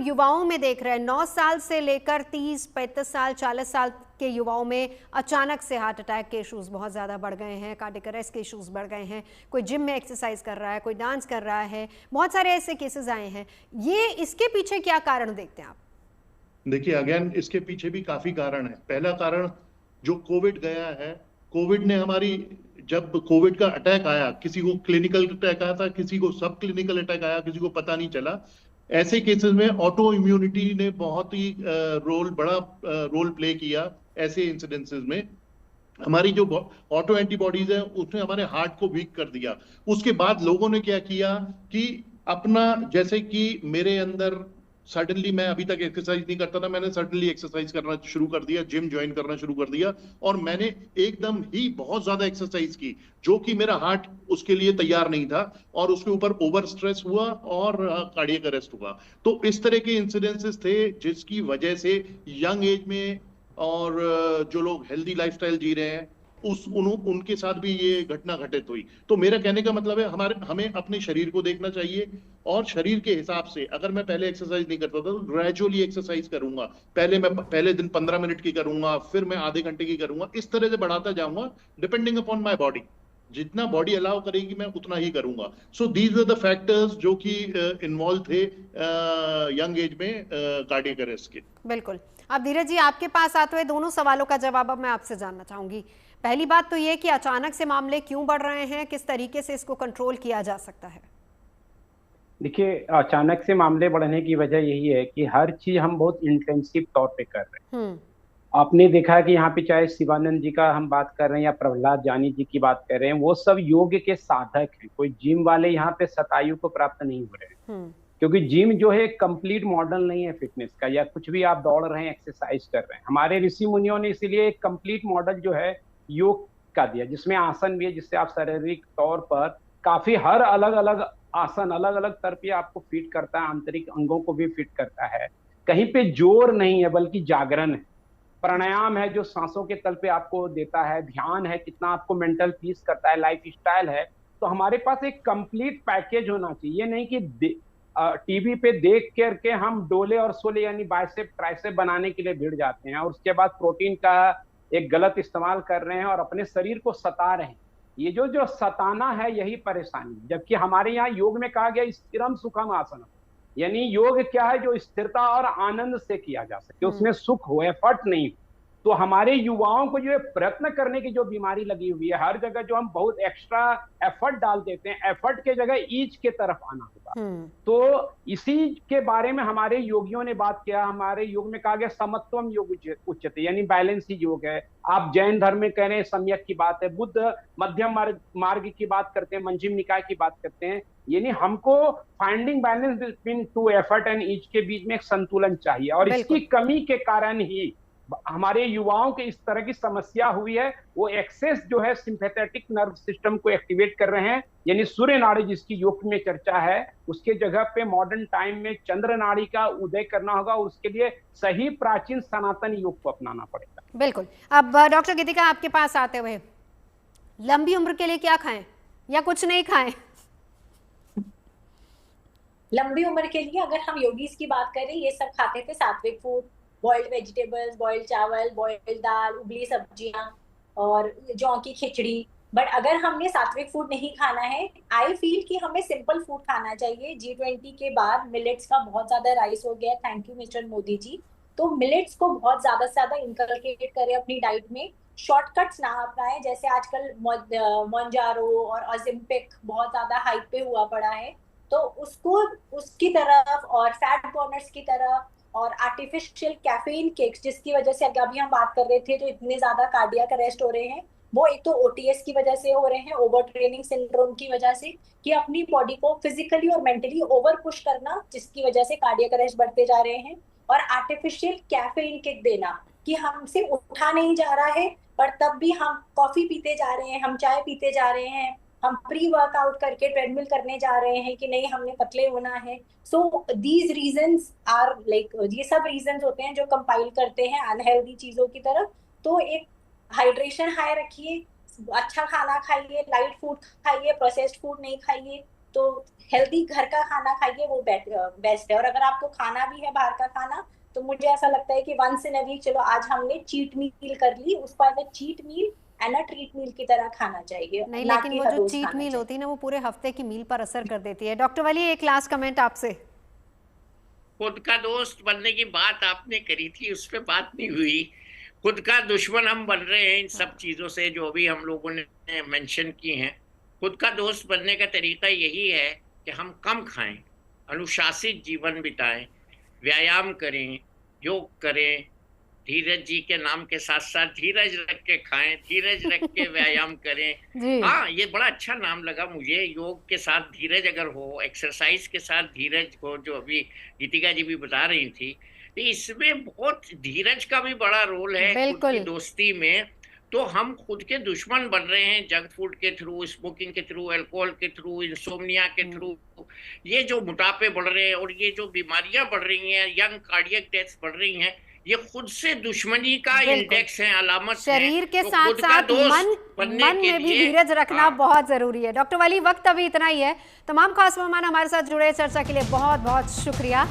युवाओं में देख रहे हैं, 9 साल से लेकर 30, 35 साल, 40 साल के युवाओं में अचानक से हार्ट अटैक के इश्यूज बहुत ज़्यादा बढ़ गए हैं, कार्डियक अरेस्ट के इश्यूज बढ़ गए हैं। कोई जिम में एक्सरसाइज कर रहा है, कोई डांस कर रहा है, बहुत सारे ऐसे केसेस आए हैं। ये इसके पीछे क्या कारण देखते हैं आप? देखिए, अगेन इसके पीछे भी काफी कारण है। पहला कारण जो कोविड गया है, कोविड ने हमारी, जब कोविड का अटैक आया, किसी को क्लिनिकल अटैक आया था, किसी को सब क्लिनिकल अटैक आया, किसी को पता नहीं चला। ऐसे केसेस में ऑटो इम्यूनिटी ने बहुत ही बड़ा रोल प्ले किया। ऐसे इंसिडेंसेस में हमारी जो ऑटो एंटीबॉडीज है उसने हमारे हार्ट को वीक कर दिया। उसके बाद लोगों ने क्या किया कि अपना, जैसे कि मेरे अंदर सडनली, मैं अभी तक एक्सरसाइज नहीं करता था, मैंने सडनली एक्सरसाइज करना शुरू कर दिया, जिम ज्वाइन करना शुरू कर दिया, और मैंने एकदम ही बहुत ज्यादा एक्सरसाइज की, जो कि मेरा हार्ट उसके लिए तैयार नहीं था, और उसके ऊपर ओवर स्ट्रेस हुआ और कार्डियक अरेस्ट हुआ। तो इस तरह के इंसिडेंसेस थे जिसकी वजह से यंग एज में, और जो लोग हेल्दी लाइफस्टाइल जी रहे हैं उनके साथ भी ये घटना घटित हुई। तो मेरा कहने का मतलब है, हमें अपने शरीर को देखना चाहिए, और शरीर के हिसाब से, अगर मैं पहले एक्सरसाइज नहीं करता था तो ग्रेजुअली एक्सरसाइज करूंगा। पहले दिन 15 मिनट की करूंगा, फिर मैं आधे घंटे की करूंगा, इस तरह से बढ़ाता जाऊंगा, डिपेंडिंग अपॉन माई बॉडी। जितना बॉडी अलाउ करेगी मैं उतना ही करूंगा। So these are the factors जो कि इन्वॉल्व थे यंग एज में कार्डियक अरेस्ट के। बिल्कुल। अब धीरज जी, आपके पास आते हुए दोनों सवालों का जवाब अब मैं आपसे जानना चाहूंगी। पहली बात तो ये कि अचानक से मामले क्यों बढ़ रहे हैं, किस तरीके से इसको कंट्रोल किया जा सकता है? देखिए, अचानक से मामले बढ़ने की वजह यही है कि हर चीज हम बहुत इंटेंसिव तौर पे कर रहे हैं। आपने देखा है कि यहाँ पे चाहे शिवानंद जी का हम बात कर रहे हैं या प्रहलाद जानी जी की बात कर रहे हैं, वो सब योग के साधक हैं। कोई जिम वाले यहाँ पे शतायु को प्राप्त नहीं हो रहे हैं, क्योंकि जिम जो है कंप्लीट मॉडल नहीं है फिटनेस का, या कुछ भी आप दौड़ रहे हैं, एक्सरसाइज कर रहे हैं। हमारे ऋषि मुनियों ने इसीलिए एक कंप्लीट मॉडल जो है योग का दिया, जिसमें आसन भी है, जिससे आप शारीरिक तौर पर काफी हर अलग अलग आसन अलग अलग स्तर पे आपको फिट करता है, आंतरिक अंगों को भी फिट करता है। कहीं पे जोर नहीं है बल्कि जागरण है। प्राणायाम है जो सांसों के तल पे आपको देता है, ध्यान है कितना आपको मेंटल पीस करता है, लाइफ स्टाइल है। तो हमारे पास एक कंप्लीट पैकेज होना चाहिए, नहीं कि टीवी पे देख करके हम डोले और सोले यानी बाइसेप ट्राइसेप बनाने के लिए भिड़ जाते हैं, और उसके बाद प्रोटीन का एक गलत इस्तेमाल कर रहे हैं और अपने शरीर को सता रहे हैं। ये जो सताना है यही परेशानी है। जबकि हमारे यहाँ योग में कहा गया स्थिरम सुखम आसनम, यानी योग क्या है, जो स्थिरता और आनंद से किया जा सके, उसमें सुख हो, एफर्ट नहीं हो। तो हमारे युवाओं को जो प्रयत्न करने की जो बीमारी लगी हुई है, हर जगह जो हम बहुत एक्स्ट्रा एफर्ट डाल देते हैं, एफर्ट के जगह ईज के तरफ आना होगा। तो इसी के बारे में हमारे योगियों ने बात किया। हमारे योग में कहा गया समत्वम योग उच्यते, यानी बैलेंस ही योग है। आप जैन धर्म में कह रहे हैं सम्यक की बात है, बुद्ध मध्यम मार्ग की बात करते हैं, मंजिम निकाय की बात करते हैं। यानी हमको finding balance between two effort and each के बीच में एक संतुलन चाहिए, और इसकी कमी के कारण ही हमारे युवाओं के इस तरह की समस्या हुई है। वो एक्सेस जो है सिंपैथेटिक नर्व सिस्टम को एक्टिवेट कर रहे हैं, यानी सूर्य नाड़ी जिसकी योग में चर्चा है, उसके जगह पे मॉडर्न टाइम में चंद्र नाड़ी का उदय करना होगा, और उसके लिए सही प्राचीन सनातन योग को अपनाना पड़ेगा। बिल्कुल। अब डॉक्टर गीतिका, आपके पास आते हुए, लंबी उम्र के लिए क्या खाएं या कुछ नहीं खाएं? लंबी उम्र के लिए अगर हम योगीज की बात करें, ये सब खाते थे सात्विक फूड, बॉइल्ड वेजिटेबल्स, बॉइल्ड चावल, बॉइल्ड दाल, उबली सब्जियां और जौ की खिचड़ी। बट अगर हमने सात्विक फूड नहीं खाना है, आई फील कि हमें सिंपल फूड खाना चाहिए। G20 के बाद मिलेट्स का बहुत ज्यादा राइस हो गया, thank you mister Modi ji. तो मिलेट्स को बहुत ज्यादा से ज्यादा इंकलकेट करें अपनी डाइट में, शॉर्टकट्स ना अपनाएं। जैसे आजकल मोंजारो और ओज़ेम्पिक बहुत ज्यादा हाइप पे हुआ पड़ा है, तो उसको उसकी तरफ, और फैट बर्नर्स की तरफ, और आर्टिफिशियल कैफीन किक्स, जिसकी वजह से अभी हम बात कर रहे थे, जो इतने ज्यादा कार्डियक अरेस्ट हो रहे हैं, वो एक तो ओटीएस की वजह से हो रहे हैं, ओवर ट्रेनिंग सिंड्रोम की वजह से, कि अपनी बॉडी को फिजिकली और मेंटली ओवर पुश करना, जिसकी वजह से कार्डियक अरेस्ट बढ़ते जा रहे हैं। और आर्टिफिशियल कैफीन किक देना, कि हमसे उठा नहीं जा रहा है, पर तब भी हम कॉफी पीते जा रहे हैं, हम चाय पीते जा रहे हैं, हम प्री वर्कआउट करके ट्रेडमिल करने जा रहे हैं कि नहीं हमने पतले होना है। So these reasons are like, ये सब रीजंस होते हैं जो कंपाइल करते हैं अनहेल्दी चीजों की तरफ। तो एक हाइड्रेशन हाई रखिए, अच्छा खाना खाइए, लाइट फूड खाइए, प्रोसेस्ड फूड नहीं खाइए, तो हेल्दी घर का खाना खाइए, वो बेस्ट है। और अगर आपको खाना भी है बाहर का खाना, तो मुझे ऐसा लगता है कि वंस इन अ वीक, चलो आज हमने चीट मील कर ली, उसको as a cheat meal and a treat meal की तरह खाना चाहिए, नहीं, ना लेकिन कि वो हर जो रोज चीट खाना मील चाहिए। होती है ना, वो पूरे हफ्ते की मील पर असर कर देती है। डॉक्टर वली, एक लास्ट कमेंट आपसे। खुद का दोस्त बनने की बात आपने करी थी, उस पर बात नहीं हुई। खुद का दुश्मन हम बन रहे हैं इन सब चीजों से जो भी हम लोगों ने मेंशन की हैं। खुद का दोस्त बनने का तरीका यही है कि हम कम खाएं, अनुशासित जीवन बिताएं, व्यायाम करें, योग करें, धीरज जी के नाम के साथ साथ धीरज रख के खाएं, धीरज रख के व्यायाम करें। जी। हाँ, ये बड़ा अच्छा नाम लगा मुझे, योग के साथ धीरज अगर हो, एक्सरसाइज के साथ धीरज हो, जो अभी गीतिका जी भी बता रही थी, तो इसमें बहुत धीरज का भी बड़ा रोल है खुद की बिल्कुल। दोस्ती में। तो हम खुद के दुश्मन बन रहे हैं जंक फूड के थ्रू, स्मोकिंग के थ्रू, अल्कोहल के थ्रू, इंसोम्निया के थ्रू। ये जो मोटापे बढ़ रहे हैं और ये जो बीमारियां बढ़ रही हैं, यंग कार्डियक डेथ्स बढ़ रही हैं, ये खुद से दुश्मनी का बिल्कुल। इंडेक्स है, अलामत है। शरीर के तो साथ खुद का साथ दोस्त बनने मन के में भी लिए, धीरज रखना हाँ, बहुत जरूरी है। डॉक्टर वली, वक्त अभी इतना ही है। तमाम खास मेहमान हमारे साथ जुड़े, चर्चा के लिए बहुत बहुत शुक्रिया।